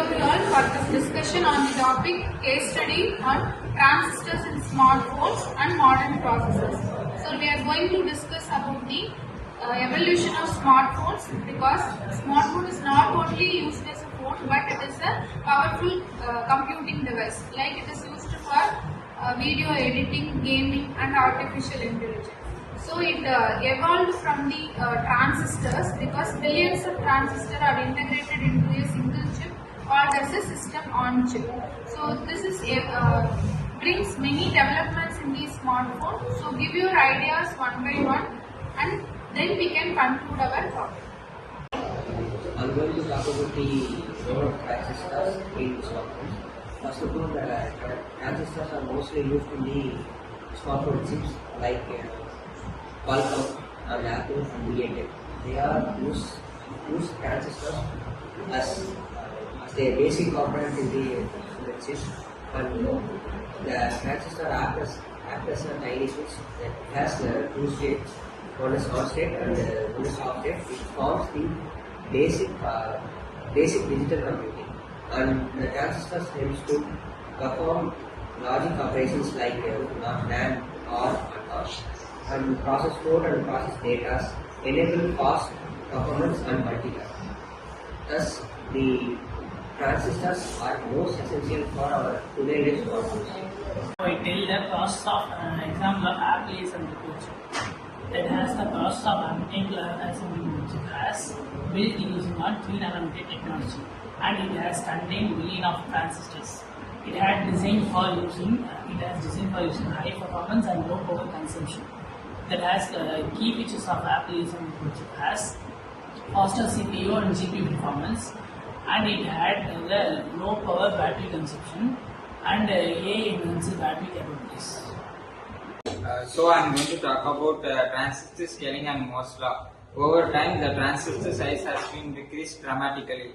welcome you all for this discussion on the topic case study on transistors in smartphones and modern processors. So we are going to discuss about the evolution of smartphones, because smartphone is not only used as a phone but it is a powerful computing device. Like it is used for video editing, gaming and artificial intelligence. So it evolved from the transistors, because billions of transistors are integrated into a single chip called as a system on chip. So this is brings many developments in the smartphone. So give your ideas one by one and then we can conclude our topic. I'm going to talk about the role of transistors in smartphones. First of all, the transistors are mostly used in the smartphone chips like Qualcomm and Apple and BEEC. They are use transistors as their basic component in the chip, and the transistor acts as a tiny switch that has two states, one is on state and one is off state. It forms the basic digital computing, and the transistors helps to perform logic operations like NAND, OR and OR, and process code and process data, enable fast performance and multitask. Thus, the transistors are most essential for our today's smartphones. I tell the process of example of application approach. That has the process of assembly which has built using on 3 nanometer technology, and it has contained billion of transistors. It has designed for using high performance and low power consumption. That has key features of application which has faster CPU and GPU performance, and it had the low power battery consumption and AI-enhanced battery capabilities. So I am going to talk about transistor scaling and Moore's law. Over time, the transistor size has been decreased dramatically.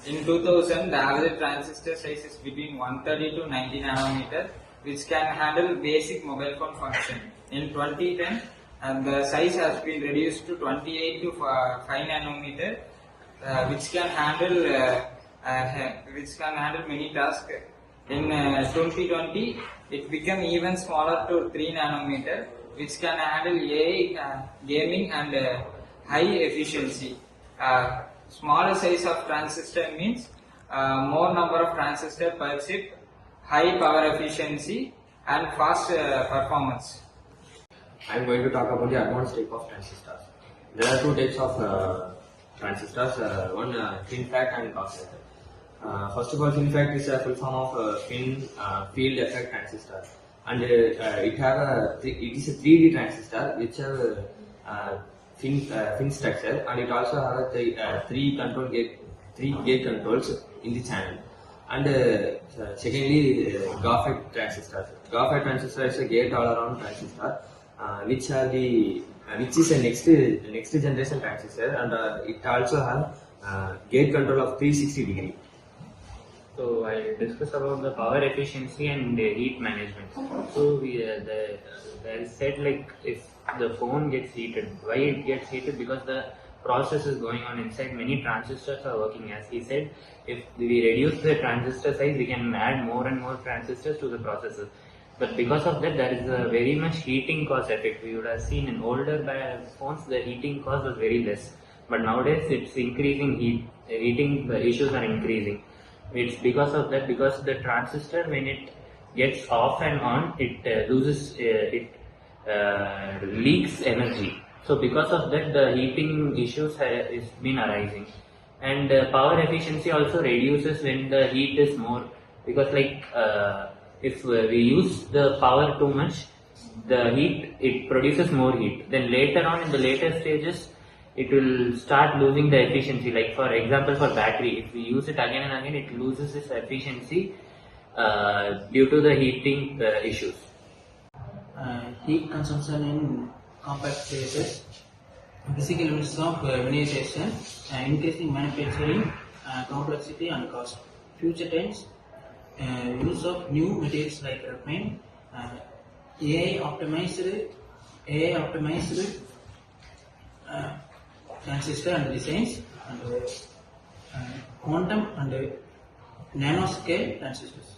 In 2000, the average transistor size is between 130 to 90 nanometer, which can handle basic mobile phone function. In 2010, the size has been reduced to 28 to 5 nanometer, which can handle many tasks. In 2020, it became even smaller to 3 nanometer, which can handle AI, gaming and high efficiency. Smaller size of transistor means more number of transistor per chip, high power efficiency and fast performance. I am going to talk about the advanced type of transistors. There are two types of transistors, one FinFET and MOSFET. First of all, FinFET is a full form of field effect transistor, and it is a 3D transistor which have fin structure, and it also have three gate controls in the channel. And secondly, GAAFET transistor. GAAFET transistor is a gate all around transistor, which is a next generation transistor, and it also have gate control of 360 degree. So I'll discuss about the power efficiency and the heat management. So they said like if the phone gets heated, why it gets heated? Because the process is going on inside, many transistors are working. As he said, if we reduce the transistor size, we can add more and more transistors to the processor. But because of that, there is a very much heating cause effect. We would have seen in older phones, the heating cause was very less. But nowadays, it's increasing heating issues are increasing. It's because of that, because the transistor, when it gets off and on, it leaks energy. So because of that, the heating issues is been arising. And power efficiency also reduces when the heat is more, because like if we use the power too much, it produces more heat. Then later on, in the later stages, it will start losing the efficiency. Like for example, for battery, if we use it again and again, it loses its efficiency due to the heating issues. Heat consumption in compact spaces, physical limits of miniaturization, increasing manufacturing complexity and cost. Future trends, use of new materials like graphene, AI optimized transistor and designs, and quantum and nanoscale transistors.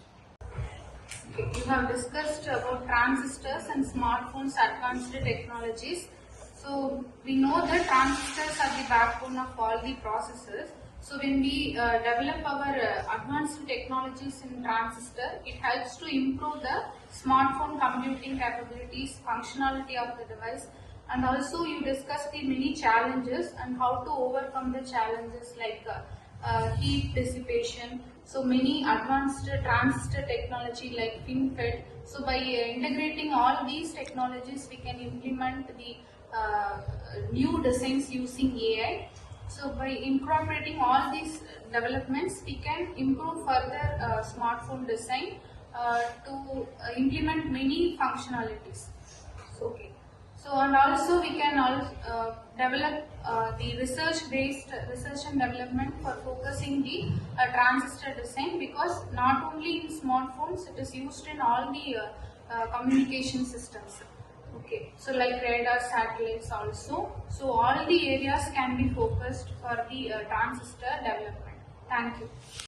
Okay, you have discussed about transistors and smartphones advanced technologies. So we know that transistors are the backbone of all the processors. So when we develop our advanced technologies in transistor, it helps to improve the smartphone computing capabilities, functionality of the device, and also you discuss the many challenges and how to overcome the challenges like heat dissipation. So many advanced transistor technology like FinFET. So by integrating all these technologies, we can implement the new designs using AI. So by incorporating all these developments, we can improve further smartphone design to implement many functionalities. So, okay. So and also we can develop the research-based research and development for focusing the transistor design, because not only in smartphones, it is used in all the communication systems. Okay, so like radar, satellites also. So all the areas can be focused for the transistor development. Thank you.